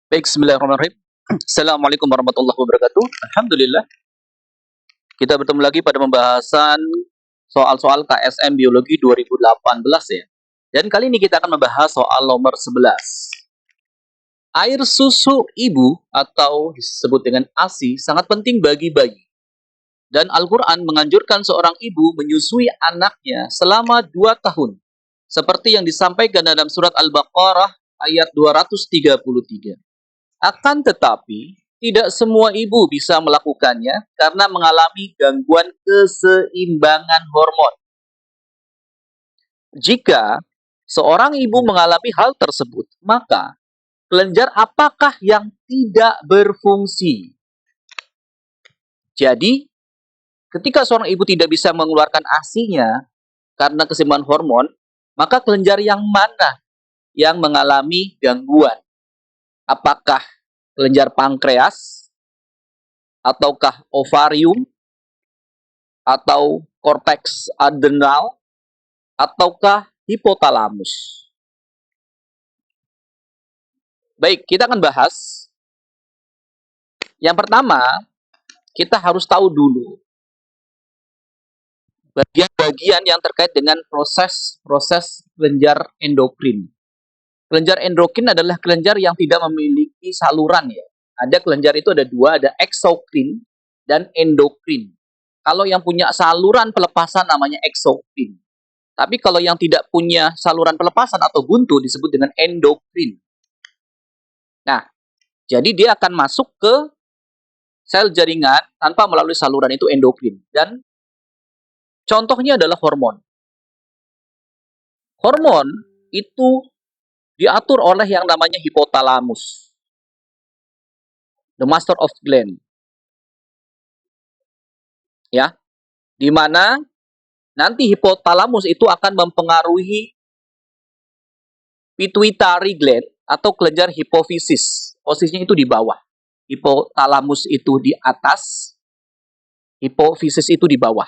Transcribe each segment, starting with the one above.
Baik, bismillahirrahmanirrahim. Assalamualaikum warahmatullahi wabarakatuh. Alhamdulillah, kita bertemu lagi pada pembahasan soal-soal KSM Biologi 2018 ya. Dan kali ini kita akan membahas soal nomor 11. Air susu ibu atau disebut dengan ASI sangat penting bagi bayi. Dan Al-Quran menganjurkan seorang ibu menyusui anaknya selama 2 tahun. Seperti yang disampaikan dalam surat Al-Baqarah ayat 233. Akan tetapi, tidak semua ibu bisa melakukannya karena mengalami gangguan keseimbangan hormon. Jika seorang ibu mengalami hal tersebut, maka kelenjar apakah yang tidak berfungsi? Jadi, ketika seorang ibu tidak bisa mengeluarkan ASI-nya karena keseimbangan hormon, maka kelenjar yang mana yang mengalami gangguan? Apakah kelenjar pankreas, ataukah ovarium, atau korteks adrenal, ataukah hipotalamus? Baik, kita akan bahas. Yang pertama, kita harus tahu dulu bagian-bagian yang terkait dengan proses kelenjar endokrin. Kelenjar endokrin adalah kelenjar yang tidak memiliki saluran ya. Ada kelenjar itu ada dua, ada eksokrin dan endokrin. Kalau yang punya saluran pelepasan namanya eksokrin. Tapi kalau yang tidak punya saluran pelepasan atau buntu disebut dengan endokrin. Nah, jadi dia akan masuk ke sel jaringan tanpa melalui saluran itu endokrin. Dan contohnya adalah hormon. Hormon itu diatur oleh yang namanya hipotalamus. The master of gland. Ya, di mana nanti hipotalamus itu akan mempengaruhi pituitary gland atau kelenjar hipofisis. Posisinya itu di bawah. Hipotalamus itu di atas, hipofisis itu di bawah.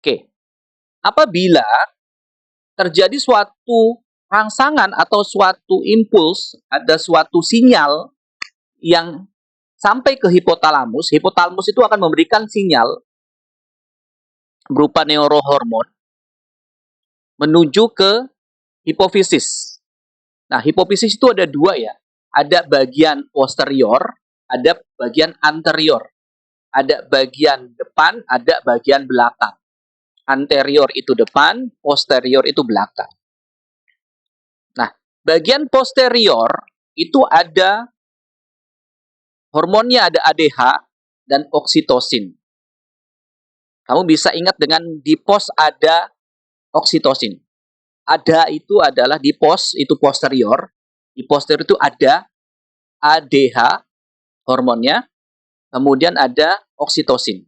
Oke. Apabila terjadi suatu rangsangan atau suatu impuls, ada suatu sinyal yang sampai ke hipotalamus itu akan memberikan sinyal berupa neurohormon menuju ke hipofisis. Nah, hipofisis itu ada dua ya. Ada bagian posterior, ada bagian anterior. Ada bagian depan, ada bagian belakang. Anterior itu depan, posterior itu belakang. Nah, bagian posterior itu ada hormonnya, ada ADH dan oksitosin. Kamu bisa ingat dengan di pos ada oksitosin. Ada itu adalah di pos itu posterior. Di posterior itu ada ADH hormonnya, kemudian ada oksitosin.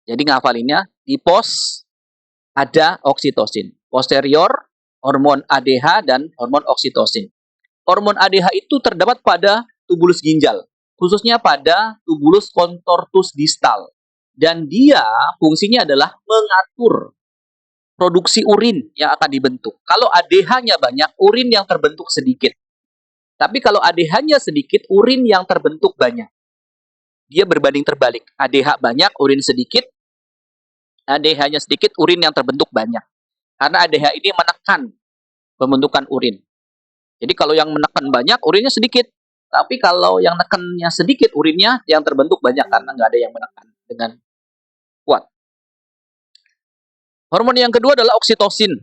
Jadi ngafalinnya di pos ada oksitosin. Posterior hormon ADH dan hormon oksitosin. Hormon ADH itu terdapat pada tubulus ginjal, khususnya pada tubulus contortus distal. Dan dia fungsinya adalah mengatur produksi urin yang akan dibentuk. Kalau ADH-nya banyak, urin yang terbentuk sedikit. Tapi kalau ADH-nya sedikit, urin yang terbentuk banyak. Dia berbanding terbalik. ADH banyak, urin sedikit. ADH-nya sedikit, urin yang terbentuk banyak. Karena ADH ini menekan pembentukan urin. Jadi kalau yang menekan banyak, urinnya sedikit. Tapi kalau yang nekannya sedikit, urinnya yang terbentuk banyak karena nggak ada yang menekan dengan kuat. Hormon yang kedua adalah oksitosin.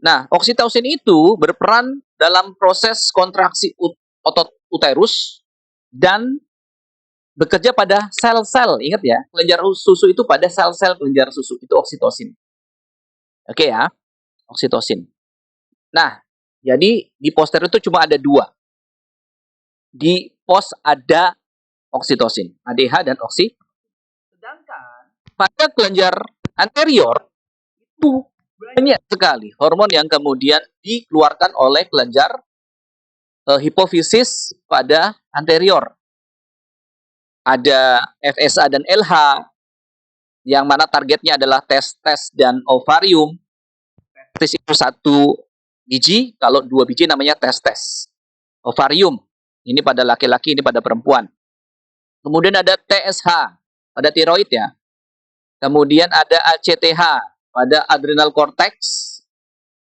Nah, oksitosin itu berperan dalam proses kontraksi otot uterus dan bekerja pada sel-sel. Ingat ya, kelenjar susu itu pada sel-sel kelenjar susu. Itu oksitosin. Oke ya, oksitosin. Nah, jadi di posterior itu cuma ada dua. Di pos ada oksitosin, ADH dan oksi. Sedangkan pada kelenjar anterior itu banyak sekali hormon yang kemudian dikeluarkan oleh kelenjar hipofisis pada anterior. Ada FSA dan LH, yang mana targetnya adalah testes dan ovarium. Testis itu 1 biji, kalau 2 biji namanya testes. ovarium. Ini pada laki-laki, ini pada perempuan. Kemudian ada TSH pada tiroid ya. Kemudian ada ACTH pada adrenal cortex.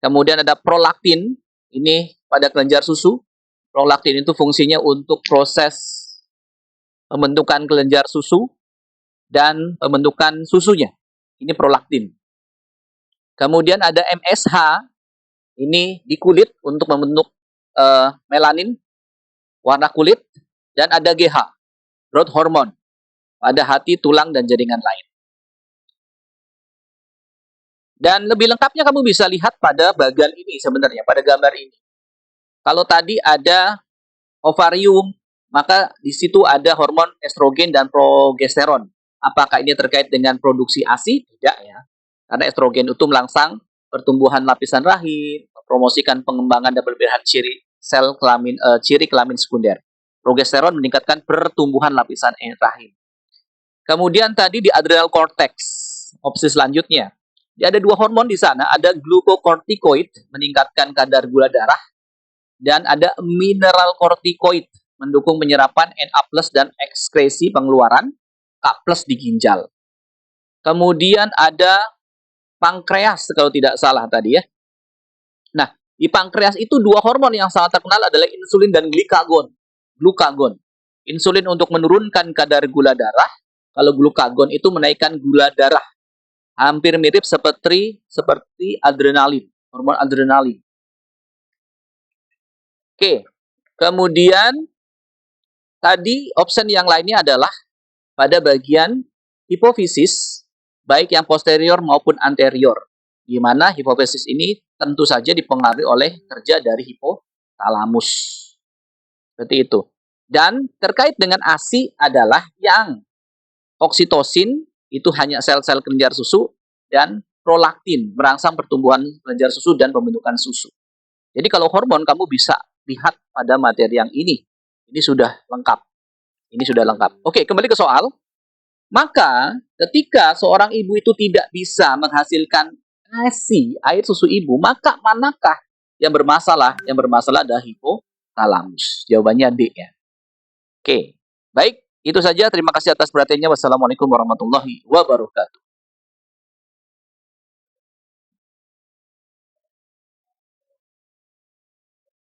Kemudian ada prolaktin, ini pada kelenjar susu. Prolaktin itu fungsinya untuk proses pembentukan kelenjar susu dan pembentukan susunya. Ini prolaktin. Kemudian ada MSH, ini di kulit untuk membentuk melanin, warna kulit. Dan ada GH, growth hormone, pada hati, tulang, dan jaringan lain. Dan lebih lengkapnya kamu bisa lihat pada bagian ini sebenarnya, pada gambar ini. Kalau tadi ada ovarium, maka di situ ada hormon estrogen dan progesteron. Apakah ini terkait dengan produksi ASI? Tidak ya. Karena estrogen itu merangsang pertumbuhan lapisan rahim, mempromosikan pengembangan dan perpindahan ciri kelamin sekunder. Progesteron meningkatkan pertumbuhan lapisan rahim. Kemudian tadi di adrenal cortex, opsi selanjutnya. Ada dua hormon di sana, ada glucocorticoid meningkatkan kadar gula darah dan ada mineral corticoid mendukung penyerapan Na+ dan ekskresi pengeluaran K+ di ginjal. Kemudian ada pankreas kalau tidak salah tadi ya. Nah, di pankreas itu dua hormon yang sangat terkenal adalah insulin dan glukagon. Insulin untuk menurunkan kadar gula darah, kalau glukagon itu menaikkan gula darah. Hampir mirip seperti adrenalin, hormon adrenalin. Oke, kemudian tadi opsi yang lainnya adalah pada bagian hipofisis, baik yang posterior maupun anterior, di mana hipofisis ini tentu saja dipengaruhi oleh kerja dari hipotalamus. Seperti itu. Dan terkait dengan ASI adalah yang oksitosin, itu hanya sel-sel kelenjar susu, dan prolaktin, merangsang pertumbuhan kelenjar susu dan pembentukan susu. Jadi kalau hormon kamu bisa lihat pada materi yang ini. Ini sudah lengkap. Ini sudah lengkap. Oke, kembali ke soal. Maka ketika seorang ibu itu tidak bisa menghasilkan ASI, air susu ibu, maka manakah yang bermasalah? Yang bermasalah adalah hipotalamus. Jawabannya D ya. Oke, baik. Itu saja. Terima kasih atas perhatiannya. Wassalamualaikum warahmatullahi wabarakatuh.